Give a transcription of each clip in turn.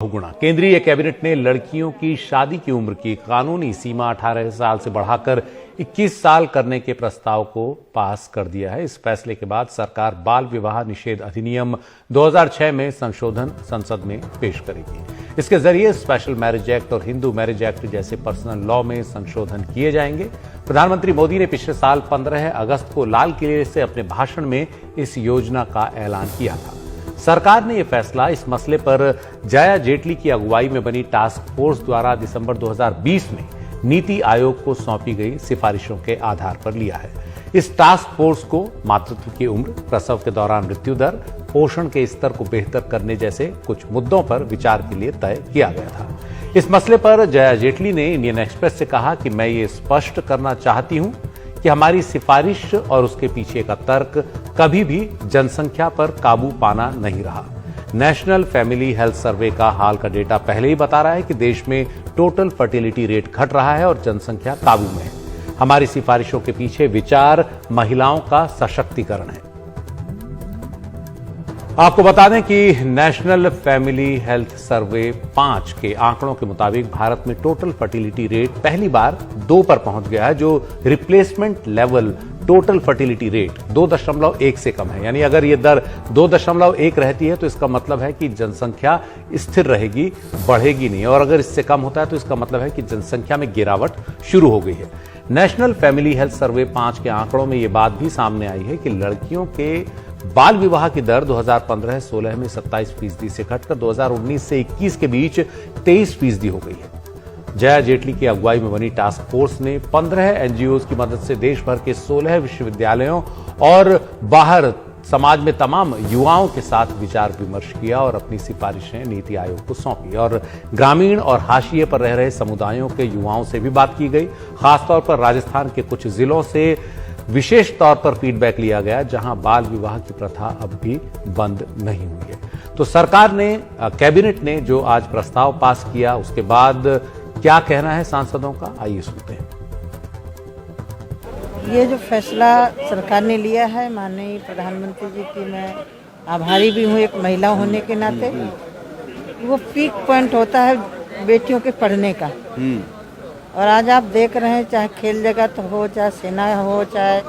गुना। केंद्रीय कैबिनेट ने लड़कियों की शादी की उम्र की कानूनी सीमा 18 साल से बढ़ाकर 21 साल करने के प्रस्ताव को पास कर दिया है। इस फैसले के बाद सरकार बाल विवाह निषेध अधिनियम 2006 में संशोधन संसद में पेश करेगी। इसके जरिए स्पेशल मैरिज एक्ट और हिंदू मैरिज एक्ट जैसे पर्सनल लॉ में संशोधन किए जाएंगे। प्रधानमंत्री मोदी ने पिछले साल 15 अगस्त को लाल किले से अपने भाषण में इस योजना का ऐलान किया था। सरकार ने यह फैसला इस मसले पर जया जेटली की अगुवाई में बनी टास्क फोर्स द्वारा दिसंबर 2020 में नीति आयोग को सौंपी गई सिफारिशों के आधार पर लिया है। इस टास्क फोर्स को मातृत्व की उम्र, प्रसव के दौरान मृत्यु दर, पोषण के स्तर को बेहतर करने जैसे कुछ मुद्दों पर विचार के लिए तय किया गया था। इस मसले पर जया जेटली ने इंडियन एक्सप्रेस से कहा कि मैं ये स्पष्ट करना चाहती हूं कि हमारी सिफारिश और उसके पीछे का तर्क कभी भी जनसंख्या पर काबू पाना नहीं रहा। नेशनल फैमिली हेल्थ सर्वे का हाल का डेटा पहले ही बता रहा है कि देश में टोटल फर्टिलिटी रेट घट रहा है और जनसंख्या काबू में है। हमारी सिफारिशों के पीछे विचार महिलाओं का सशक्तिकरण है। आपको बता दें कि नेशनल फैमिली हेल्थ सर्वे 5 के आंकड़ों के मुताबिक भारत में टोटल फर्टिलिटी रेट पहली बार 2 पर पहुंच गया है, जो replacement level total fertility rate 2.1 से कम है। यानी अगर ये दर 2.1 रहती है तो इसका मतलब है कि जनसंख्या स्थिर रहेगी, बढ़ेगी नहीं, और अगर इससे कम होता है तो इसका मतलब है कि जनसंख्या में गिरावट शुरू हो गई है। नेशनल फैमिली हेल्थ सर्वे 5 के आंकड़ों में यह बात भी सामने आई है कि लड़कियों के बाल विवाह की दर 2015-16 में 27% से घटकर 2019 से 21 के बीच 23% हो गई है। जया जेटली की अगुवाई में बनी टास्क फोर्स ने 15 एनजीओ की मदद से देश भर के 16 विश्वविद्यालयों और बाहर समाज में तमाम युवाओं के साथ विचार विमर्श किया और अपनी सिफारिशें नीति आयोग को सौंपी। और ग्रामीण और हाशिए पर रह रहे समुदायों के युवाओं से भी बात की गई। खासतौर पर राजस्थान के कुछ जिलों से विशेष तौर पर फीडबैक लिया गया, जहां बाल विवाह की प्रथा अब भी बंद नहीं हुई है। तो सरकार ने, कैबिनेट ने जो आज प्रस्ताव पास किया, उसके बाद क्या कहना है सांसदों का, आइए सुनते हैं। ये जो फैसला सरकार ने लिया है, माननीय प्रधानमंत्री जी की मैं आभारी भी हूँ एक महिला होने के नाते। वो पीक पॉइंट होता है बेटियों के पढ़ने का, और आज आप देख रहे हैं चाहे खेल जगत हो, चाहे सेना हो, चाहे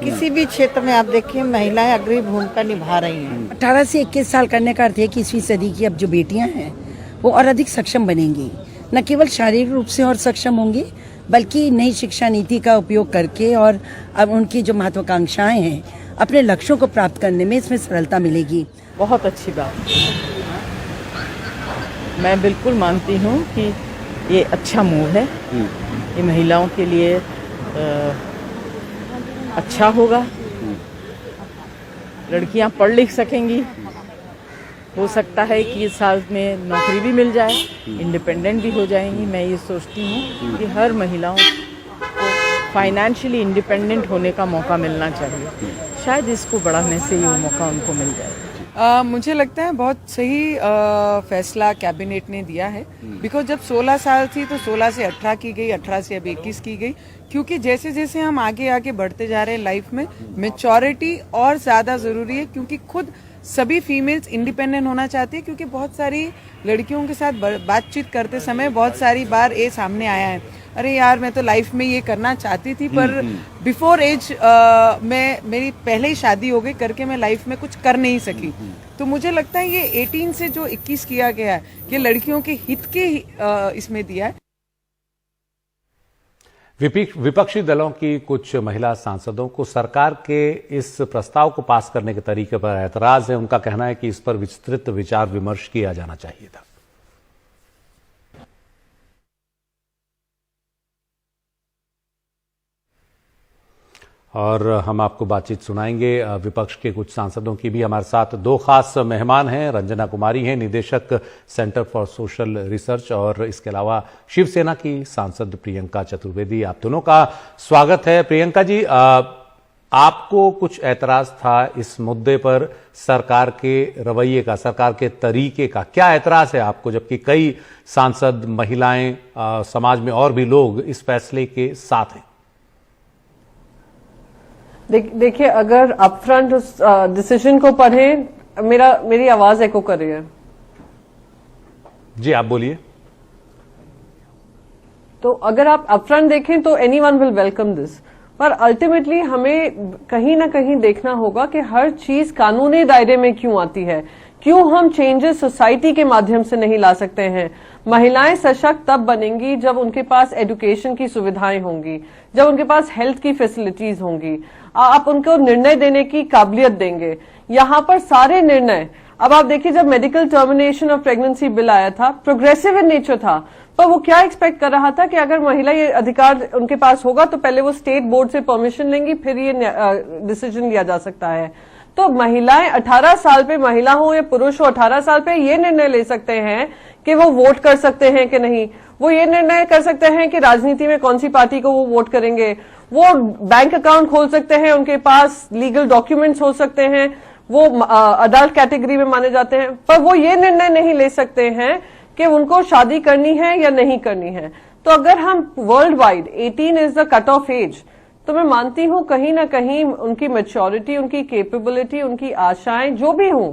किसी भी क्षेत्र में आप देखिए महिलाएं अग्रणी भूमिका निभा रही हैं। 18 से 21 साल करने का अर्थ है कि 21वीं सदी की अब जो बेटियां हैं वो और अधिक सक्षम बनेंगी, न केवल शारीरिक रूप से और सक्षम होंगी बल्कि नई शिक्षा नीति का उपयोग करके और अब उनकी जो महत्वाकांक्षाएं हैं अपने लक्ष्यों को प्राप्त करने में इसमें सरलता मिलेगी। बहुत अच्छी बात, मैं बिल्कुल मानती हूँ कि ये अच्छा मूव है। ये महिलाओं के लिए अच्छा होगा। लड़कियां पढ़ लिख सकेंगी, हो सकता है कि इस साल में नौकरी भी मिल जाए, इंडिपेंडेंट भी हो जाएंगी। मैं ये सोचती हूँ कि हर महिलाओं को फाइनेंशियली इंडिपेंडेंट होने का मौका मिलना चाहिए। शायद इसको बढ़ाने से ये मौका उनको मिल जाए। मुझे लगता है बहुत सही फैसला कैबिनेट ने दिया है। बिकॉज जब 16 साल थी तो 16 से 18 की गई, 18 से अब 21 की गई, क्योंकि जैसे जैसे हम आगे आगे बढ़ते जा रहे हैं लाइफ में मैच्योरिटी और ज़्यादा ज़रूरी है, क्योंकि खुद सभी फीमेल्स इंडिपेंडेंट होना चाहती है। क्योंकि बहुत सारी लड़कियों के साथ बातचीत करते समय बहुत सारी बार ये सामने आया है, अरे यार मैं तो लाइफ में ये करना चाहती थी पर बिफोर एज मैं मेरी पहले ही शादी हो गई करके मैं लाइफ में कुछ कर नहीं सकी। तो मुझे लगता है ये 18 से जो 21 किया गया है ये लड़कियों के हित के इसमें दिया है। विपक्षी दलों की कुछ महिला सांसदों को सरकार के इस प्रस्ताव को पास करने के तरीके पर ऐतराज है। उनका कहना है कि इस पर विस्तृत विचार विमर्श किया जाना चाहिए था। और हम आपको बातचीत सुनाएंगे विपक्ष के कुछ सांसदों की भी। हमारे साथ 2 खास मेहमान हैं। रंजना कुमारी हैं, निदेशक सेंटर फॉर सोशल रिसर्च, और इसके अलावा शिवसेना की सांसद प्रियंका चतुर्वेदी। आप दोनों का स्वागत है। प्रियंका जी, आपको कुछ ऐतराज था इस मुद्दे पर, सरकार के रवैये का, सरकार के तरीके का। क्या ऐतराज है आपको, जबकि कई सांसद, महिलाएं, समाज में और भी लोग इस फैसले के साथ हैं? देखिए, अगर अपफ्रंट उस डिसीजन को पढ़े, मेरी आवाज एको कर रही है। जी आप बोलिए। तो अगर आप अपफ्रंट देखें तो एनीवन विल वेलकम दिस, पर अल्टीमेटली हमें कहीं ना कहीं देखना होगा कि हर चीज कानूनी दायरे में क्यों आती है, क्यों हम चेंजेस सोसाइटी के माध्यम से नहीं ला सकते हैं। महिलाएं सशक्त तब बनेंगी जब उनके पास एजुकेशन की सुविधाएं होंगी, जब उनके पास हेल्थ की फैसिलिटीज होंगी, आप उनको निर्णय देने की काबिलियत देंगे। यहाँ पर सारे निर्णय, अब आप देखिए जब medical termination of pregnancy bill आया था, प्रोग्रेसिव इन नेचर था, पर वो क्या एक्सपेक्ट कर रहा था कि अगर महिला ये अधिकार उनके पास होगा तो पहले वो स्टेट बोर्ड से परमिशन लेंगी, फिर ये डिसीजन लिया जा सकता है। तो महिलाएं 18 साल पे, महिला हो या पुरुष हो, 18 साल पे ये निर्णय ले सकते हैं कि वो वोट कर सकते हैं कि नहीं, वो ये निर्णय कर सकते हैं कि राजनीति में कौन सी पार्टी को वो वोट करेंगे, वो बैंक अकाउंट खोल सकते हैं, उनके पास लीगल डॉक्यूमेंट्स हो सकते हैं, वो अडल्ट कैटेगरी में माने जाते हैं, पर वो ये निर्णय नहीं ले सकते हैं कि उनको शादी करनी है या नहीं करनी है। तो अगर हम world wide 18 is the cut off age, तो मैं मानती हूं कहीं ना कहीं उनकी मैच्योरिटी, उनकी कैपेबिलिटी, उनकी आशाएं जो भी हों,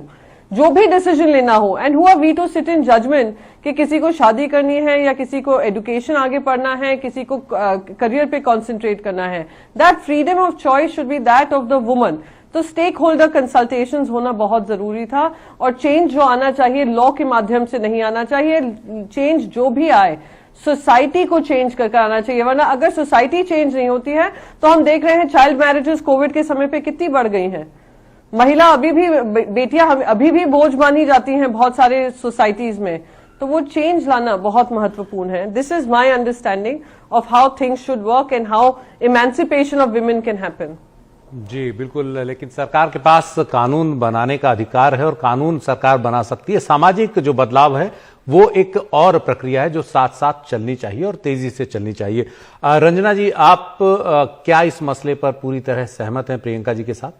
जो भी डिसीजन लेना हो, and who are we to sit in judgement कि किसी को शादी करनी है या किसी को एजुकेशन आगे पढ़ना है, किसी को करियर पे कॉन्सेंट्रेट करना है, that freedom of choice should be that of the woman. तो स्टेक होल्डर कंसल्टेशंस होना बहुत जरूरी था, और चेंज जो आना चाहिए लॉ के माध्यम से नहीं आना चाहिए। चेंज जो भी आए सोसाइटी को चेंज करके आना चाहिए, वरना अगर सोसाइटी चेंज नहीं होती है तो हम देख रहे हैं चाइल्ड मैरिजेस कोविड के समय पे कितनी बढ़ गई हैं। महिला अभी भी, बेटियां अभी भी बोझ मानी जाती हैं बहुत सारे सोसाइटीज में। तो वो चेंज लाना बहुत महत्वपूर्ण है। This is my understanding of how things should work and how emancipation of women can happen. जी बिल्कुल, लेकिन सरकार के पास कानून बनाने का अधिकार है और कानून सरकार बना सकती है। सामाजिक जो बदलाव है वो एक और प्रक्रिया है जो साथ साथ चलनी चाहिए और तेजी से चलनी चाहिए। रंजना जी, आप क्या इस मसले पर पूरी तरह सहमत हैं प्रियंका जी के साथ?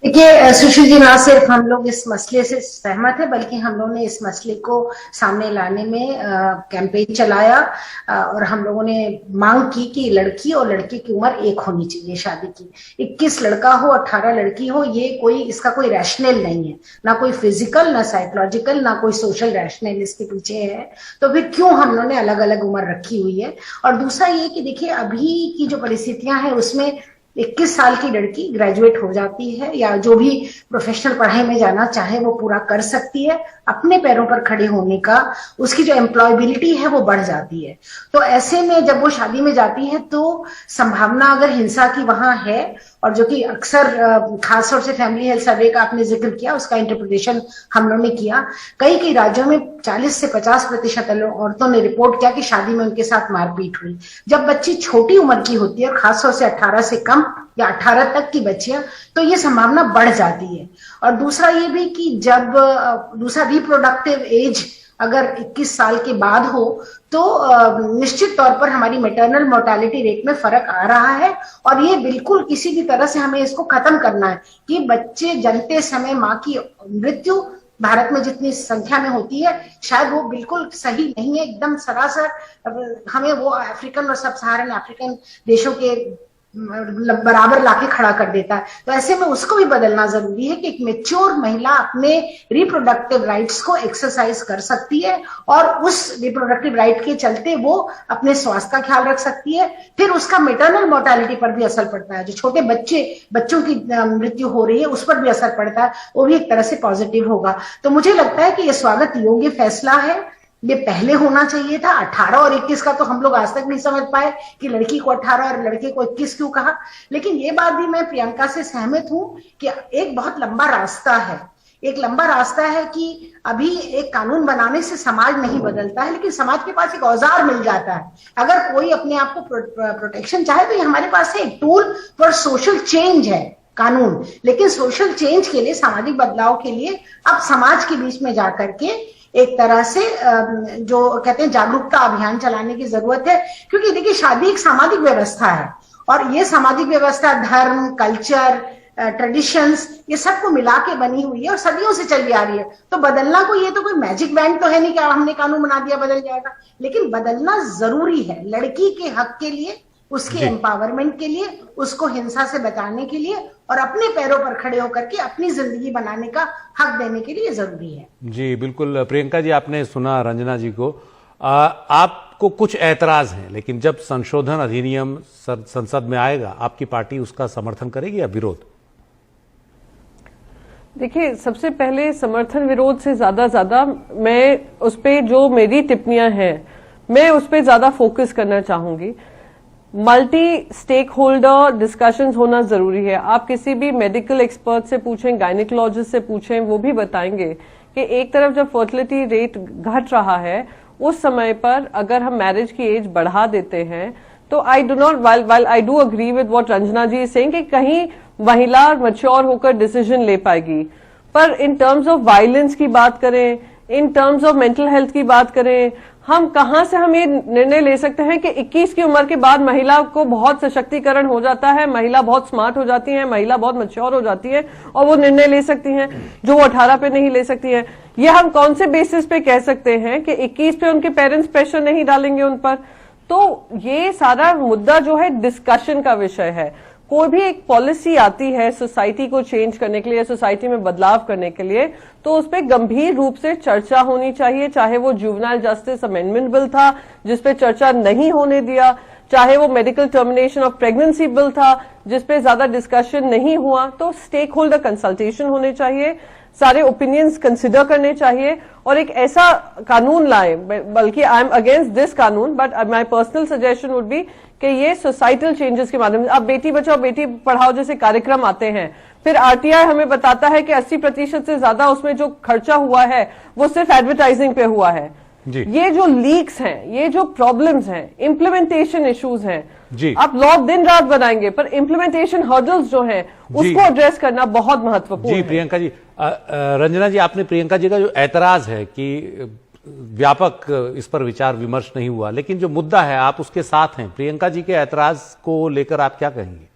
देखिए सुशील जी, ना सिर्फ हम लोग इस मसले से सहमत है, बल्कि हम लोगों ने इस मसले को सामने लाने में कैंपेन चलाया, और हम लोगों ने मांग की कि लड़की और लड़के की उम्र एक होनी चाहिए शादी की। 21 लड़का हो, 18 लड़की हो, ये कोई, इसका कोई रैशनल नहीं है, ना कोई फिजिकल, ना साइकोलॉजिकल, ना कोई सोशल रैशनल इसके पीछे है। तो फिर क्यों हम लोगों ने अलग अलग उम्र रखी हुई है? और दूसरा ये कि देखिए अभी की जो परिस्थितियां हैं उसमें 21 साल की लड़की ग्रेजुएट हो जाती है, या जो भी प्रोफेशनल पढ़ाई में जाना चाहे वो पूरा कर सकती है, अपने पैरों पर खड़े होने का, उसकी जो एम्प्लॉयबिलिटी है वो बढ़ जाती है। तो ऐसे में जब वो शादी में जाती है तो संभावना अगर हिंसा की वहां है, और जो कि अक्सर खासतौर से फैमिली हेल्थ सर्वे का आपने जिक्र किया, उसका इंटरप्रिटेशन हम लोगों ने किया, कई राज्यों में 40 से 50% औरतों ने रिपोर्ट किया कि शादी में उनके साथ मारपीट हुई। जब बच्ची छोटी उम्र की होती है, और खासतौर से 18 से कम या 18 तक की बच्चियां, तो ये संभावना बढ़ जाती है। और दूसरा ये भी कि जब दूसरा रिप्रोडक्टिव एज अगर 21 साल के बाद हो तो निश्चित तौर पर हमारी मैटरनल मोर्टेलिटी रेट में फर्क आ रहा है, और ये बिल्कुल किसी भी तरह से हमें इसको खत्म करना है कि बच्चे जन्मते समय माँ की मृत्यु भारत में जितनी संख्या में होती है शायद वो बिल्कुल सही नहीं है, एकदम सरासर हमें वो अफ्रीकन और सब सहारन अफ्रीकन देशों के बराबर लाके खड़ा कर देता है। तो ऐसे में उसको भी बदलना जरूरी है कि एक मैच्योर महिला अपने रिप्रोडक्टिव राइट्स को एक्सरसाइज कर सकती है, और उस रिप्रोडक्टिव राइट के चलते वो अपने स्वास्थ्य का ख्याल रख सकती है। फिर उसका मैटरनल मोर्टेलिटी पर भी असर पड़ता है, जो छोटे बच्चों की मृत्यु हो रही है उस पर भी असर पड़ता है, वो भी एक तरह से पॉजिटिव होगा। तो मुझे लगता है कि ये स्वागत योग्य फैसला है। ये पहले होना चाहिए था। 18 और 21 का तो हम लोग आज तक नहीं समझ पाए कि लड़की को 18 और लड़के को 21 क्यों कहा। लेकिन ये बात भी मैं प्रियंका से सहमत हूं कि एक बहुत लंबा रास्ता है, एक लंबा रास्ता है कि अभी एक कानून बनाने से समाज नहीं बदलता है, लेकिन समाज के पास एक औजार मिल जाता है। अगर कोई अपने आप को प्रोटेक्शन चाहे तो ये हमारे पास एक टूल फॉर सोशल चेंज है कानून। लेकिन सोशल चेंज के लिए, सामाजिक बदलाव के लिए अब समाज के बीच में जाकर के एक तरह से जो कहते हैं जागरूकता अभियान चलाने की जरूरत है। क्योंकि देखिए शादी एक सामाजिक व्यवस्था है, और ये सामाजिक व्यवस्था धर्म, कल्चर, ट्रेडिशंस, ये सबको मिला के बनी हुई है और सदियों से चली आ रही है। तो बदलना ये तो कोई मैजिक बैंड तो है नहीं कि हमने कानून बना दिया बदल जाएगा, लेकिन बदलना जरूरी है लड़की के हक के लिए, उसके एम्पावरमेंट के लिए, उसको हिंसा से बचाने के लिए और अपने पैरों पर खड़े होकर के अपनी जिंदगी बनाने का हक देने के लिए जरूरी है। जी बिल्कुल। प्रियंका जी, आपने सुना रंजना जी को। आपको कुछ ऐतराज हैं, लेकिन जब संशोधन अधिनियम संसद में आएगा, आपकी पार्टी उसका समर्थन करेगी या विरोध? देखिए, सबसे पहले समर्थन विरोध से ज्यादा मैं उस पे जो मेरी टिप्पणियां हैं, मैं उस पे ज्यादा फोकस करना चाहूंगी। मल्टी स्टेक होल्डर डिस्कशंस होना जरूरी है। आप किसी भी मेडिकल एक्सपर्ट से पूछें, गायनिकोलॉजिस्ट से पूछें, वो भी बताएंगे कि एक तरफ जब फर्टिलिटी रेट घट रहा है, उस समय पर अगर हम मैरिज की एज बढ़ा देते हैं तो I do not while I do agree with what Ranjana ji is saying कि कहीं महिला मैच्योर होकर डिसीजन ले पाएगी, पर इन टर्म्स ऑफ वायलेंस की बात करें, in terms of mental health की बात करें, हम कहां से हम ये निर्णय ले सकते हैं कि 21 की उम्र के बाद महिला को बहुत सशक्तिकरण हो जाता है, महिला बहुत स्मार्ट हो जाती है, महिला बहुत मैच्योर हो जाती है और वो निर्णय ले सकती हैं जो वो 18 पे नहीं ले सकती हैं। ये हम कौन से बेसिस पे कह सकते हैं कि 21 पे उनके पेरेंट्स प्रेशर नहीं डालेंगे उन पर? तो ये सारा मुद्दा जो है डिस्कशन का विषय है। कोई भी एक पॉलिसी आती है सोसाइटी को चेंज करने के लिए, सोसाइटी में बदलाव करने के लिए, तो उस पर गंभीर रूप से चर्चा होनी चाहिए। चाहे वो जुवेनाइल जस्टिस अमेंडमेंट बिल था जिसपे चर्चा नहीं होने दिया, चाहे वो medical termination of pregnancy bill था जिसपे ज्यादा डिस्कशन नहीं हुआ, तो स्टेक होल्डर कंसल्टेशन होने चाहिए, सारे ओपिनियंस कंसिडर करने चाहिए और एक ऐसा कानून लाए। बल्कि आई एम अगेंस्ट दिस कानून, but my personal suggestion would be कि ये सोसाइटल चेंजेस के माध्यम से, अब बेटी बचाओ बेटी पढ़ाओ जैसे कार्यक्रम आते हैं, फिर आरटीआई हमें बताता है कि 80% से ज्यादा उसमें जो खर्चा हुआ है वो सिर्फ एडवर्टाइजिंग पे हुआ है। ये जो लीक्स हैं, ये जो प्रॉब्लम्स हैं, इम्प्लीमेंटेशन इश्यूज हैं, आप लॉ दिन रात बनाएंगे पर इम्प्लीमेंटेशन हर्डल्स जो हैं उसको एड्रेस करना बहुत महत्वपूर्ण है। प्रियंका जी, रंजना जी, आपने प्रियंका जी का जो ऐतराज है कि व्यापक इस पर विचार विमर्श नहीं हुआ, लेकिन जो मुद्दा है आप उसके साथ हैं, प्रियंका जी के ऐतराज को लेकर आप क्या कहेंगे?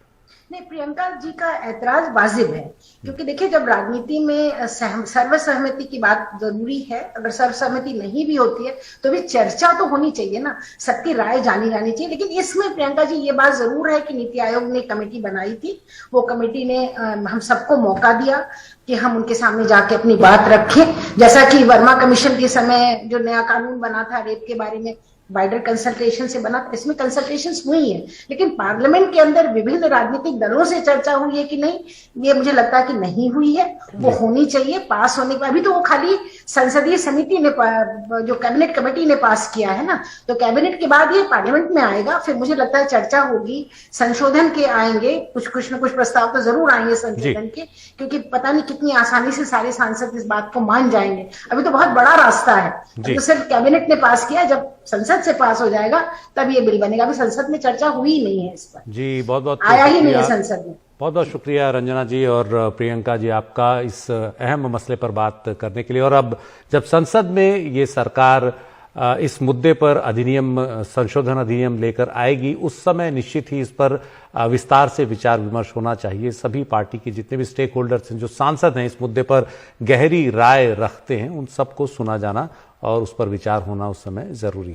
नहीं, प्रियंका जी का ऐतराज वाजिब है, क्योंकि देखिए जब राजनीति में सर्वसहमति की बात जरूरी है, अगर सर्वसहमति नहीं भी होती है तो भी चर्चा तो होनी चाहिए ना, सबकी राय जानी जानी चाहिए। लेकिन इसमें प्रियंका जी ये बात जरूर है कि नीति आयोग ने कमेटी बनाई थी, वो कमेटी ने हम सबको मौका दिया कि हम उनके सामने जाके अपनी बात रखें। जैसा कि वर्मा कमीशन के समय जो नया कानून बना था रेप के बारे में, वाइडर कंसल्टेशन से बना, इसमें कंसल्टेशंस हुई है, लेकिन पार्लियामेंट के अंदर विभिन्न राजनीतिक दलों से चर्चा हुई है कि नहीं, ये मुझे लगता है कि नहीं हुई है। वो होनी चाहिए, पास होने के बाद। अभी तो वो खाली संसदीय समिति ने, जो कैबिनेट कमेटी ने पास किया है ना, तो कैबिनेट के बाद ये पार्लियामेंट में आएगा, फिर मुझे लगता है चर्चा होगी, संशोधन के आएंगे, कुछ न कुछ प्रस्ताव तो जरूर आएंगे संशोधन के, क्योंकि पता नहीं कितनी आसानी से सारे सांसद इस बात को मान जाएंगे। अभी तो बहुत बड़ा रास्ता है, तो सिर्फ कैबिनेट ने पास किया, जब संसद से पास हो जाएगा तब ये बिल बनेगा। अभी संसद में चर्चा हुई ही नहीं है इस पर। जी बहुत बहुत आया ही नहीं है संसद में। बहुत बहुत शुक्रिया रंजना जी और प्रियंका जी आपका इस अहम मसले पर बात करने के लिए। और अब जब संसद में ये सरकार इस मुद्दे पर अधिनियम, संशोधन अधिनियम लेकर आएगी, उस समय निश्चित ही इस पर विस्तार से विचार विमर्श होना चाहिए। सभी पार्टी के जितने भी स्टेक होल्डर्स हैं, जो सांसद हैं, इस मुद्दे पर गहरी राय रखते हैं, उन सबको सुना जाना और उस पर विचार होना उस समय जरूरी है।